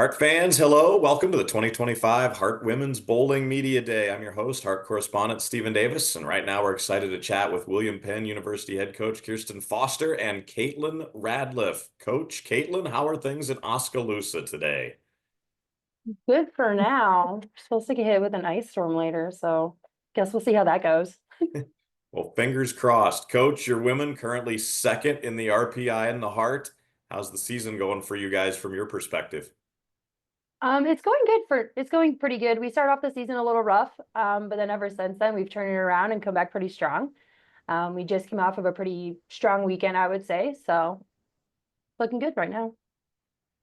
Hart fans, hello. Welcome to the 2025 Hart Women's Bowling Media Day. I'm your host, Hart correspondent Stephen Davis, and right now we're excited to chat with William Penn University head coach Kirsten Foster and Caitlin Radliff. Coach Caitlin, how are things in Oskaloosa today? Good for now. We're supposed to get hit with an ice storm later, so guess we'll see how that goes. Well, fingers crossed. Coach, your women currently second in the RPI in the Hart. How's the season going for you guys from your perspective? It's going pretty good. We started off the season a little rough, but then ever since then we've turned it around and come back pretty strong. We just came off of a pretty strong weekend, I would say, so looking good right now.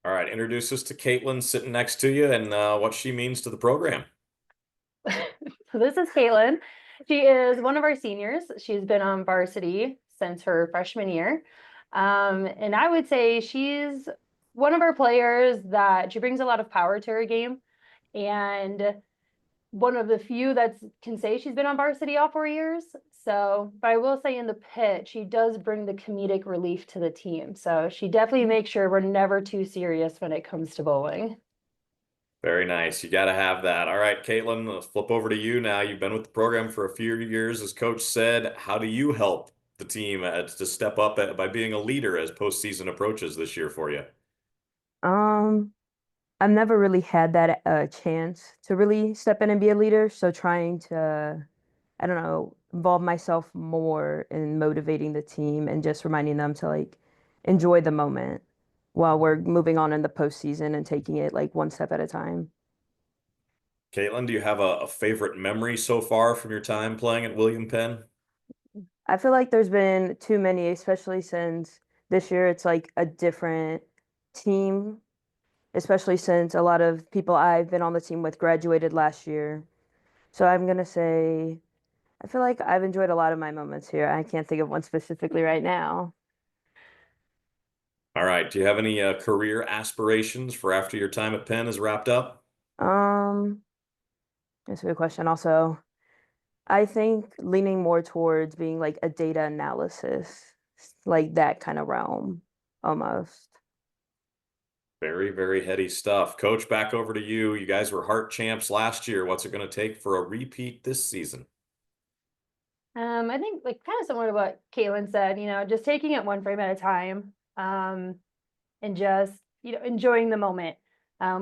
All right, introduce us to Caitlin sitting next to you and what she means to the program. So this is Caitlin. She is one of our seniors. She's been on varsity since her freshman year. And I would say she's one of our players that she brings a lot of power to her game. And one of the few that can say she's been on varsity all 4 years. So, but I will say in the pit, she does bring the comedic relief to the team. So she definitely makes sure we're never too serious when it comes to bowling. Very nice. You got to have that. All right, Caitlin, let's flip over to you now. You've been with the program for a few years, as coach said. How do you help the team to step up by being a leader as postseason approaches this year for you? Um, I've never really had that chance to really step in and be a leader. So trying to, I don't know, involve myself more in motivating the team and just reminding them to enjoy the moment while we're moving on in the postseason and taking it like one step at a time. Caitlin, do you have a favorite memory so far from your time playing at William Penn? I feel like there's been too many, especially since this year it's like a different team, especially since a lot of people I've been on the team with graduated last year. So I'm gonna say I feel like I've enjoyed a lot of my moments here. I can't think of one specifically right now. All right. Do you have any career aspirations for after your time at Penn is wrapped up? Um, that's a good question. Also, I think leaning more towards being like a data analysis, like that kind of realm almost. Very, very heady stuff. Coach, back over to you. You guys were Hart champs last year. What's it going to take for a repeat this season? I think like kind of similar to what Caitlin said, just taking it one frame at a time, and just, enjoying the moment.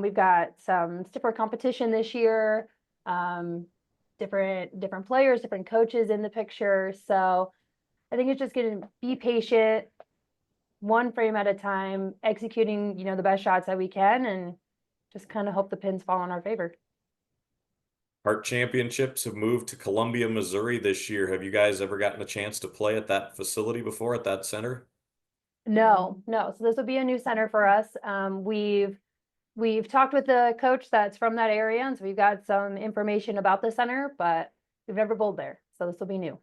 We've got some stiffer competition this year, um, different players, different coaches in the picture. So I think it's just going to be patient, one frame at a time, executing, the best shots that we can, and just kind of hope the pins fall in our favor. Hart championships have moved to Columbia, Missouri this year. Have you guys ever gotten a chance to play at that facility before, at that center? No, no. So this will be a new center for us. We've talked with the coach that's from that area, and so we've got some information about the center, but we've never bowled there. So this will be new.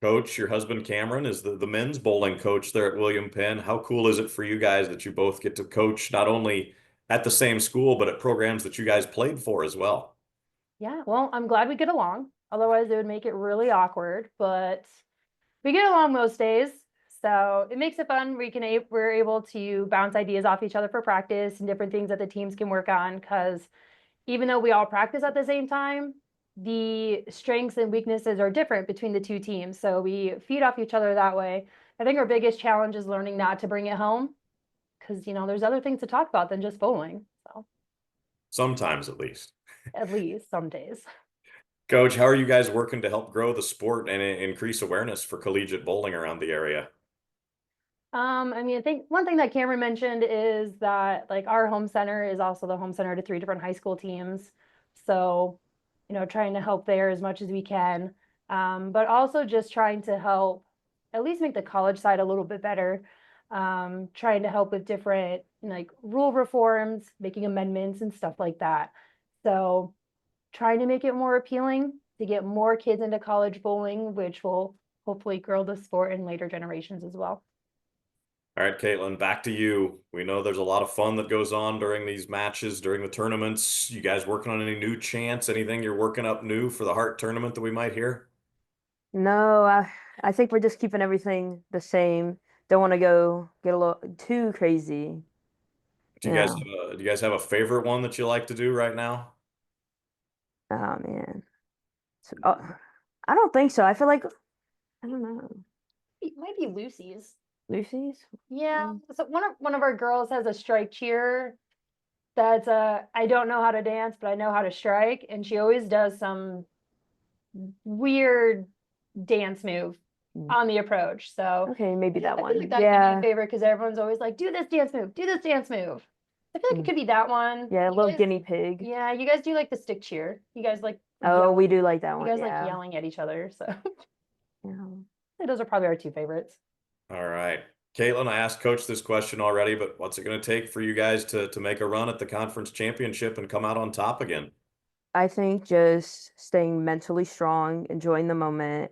Coach, your husband Cameron is the men's bowling coach there at William Penn. How cool is it for you guys that you both get to coach not only at the same school, but at programs that you guys played for as well? Yeah, well, I'm glad we get along. Otherwise, it would make it really awkward, but we get along most days. So it makes it fun. We're able to bounce ideas off each other for practice and different things that the teams can work on. Because even though we all practice at the same time, the strengths and weaknesses are different between the two teams. So we feed off each other that way. I think our biggest challenge is learning not to bring it home because there's other things to talk about than just bowling. So Sometimes at least. at least some days. Coach, how are you guys working to help grow the sport and increase awareness for collegiate bowling around the area? I think one thing that Cameron mentioned is that like our home center is also the home center to three different high school teams. So, trying to help there as much as we can. But also just trying to help at least make the college side a little bit better. Trying to help with different like rule reforms, making amendments and stuff like that. So trying to make it more appealing to get more kids into college bowling, which will hopefully grow the sport in later generations as well. All right, Caitlin, back to you. We know there's a lot of fun that goes on during these matches, during the tournaments. You guys working on any new chants? Anything you're working up new for the Hart tournament that we might hear? No, I think we're just keeping everything the same. Don't want to go get a little too crazy. Yeah. Do you guys have a favorite one that you like to do right now? Oh man. So, I don't think so. I feel like I don't know. It might be Lucy's. Lucy's? Yeah. Mm. So one of our girls has a strike cheer that's I don't know how to dance, but I know how to strike, and she always does some weird dance move Mm. on the approach. So Okay, maybe that I feel like one. that could be a Yeah. favorite because everyone's always like, do this dance move, do this dance move. I feel like it Mm. could be that one. Yeah, a You little guys, guinea pig. yeah, you guys do like the stick cheer. You guys like Oh, yell. we do like that You one. guys like Yeah. yelling at each other. So Yeah. those are probably our two favorites. All right. Caitlin, I asked Coach this question already, but what's it going to take for you guys to make a run at the conference championship and come out on top again? I think just staying mentally strong, enjoying the moment,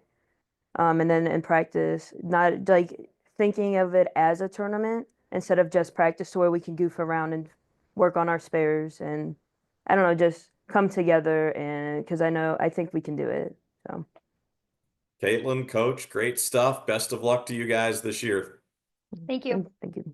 and then in practice, not like thinking of it as a tournament instead of just practice to where we can goof around and work on our spares and I don't know, just come together and because I think we can do it. So Caitlin, Coach, great stuff. Best of luck to you guys this year. Thank you. thank you.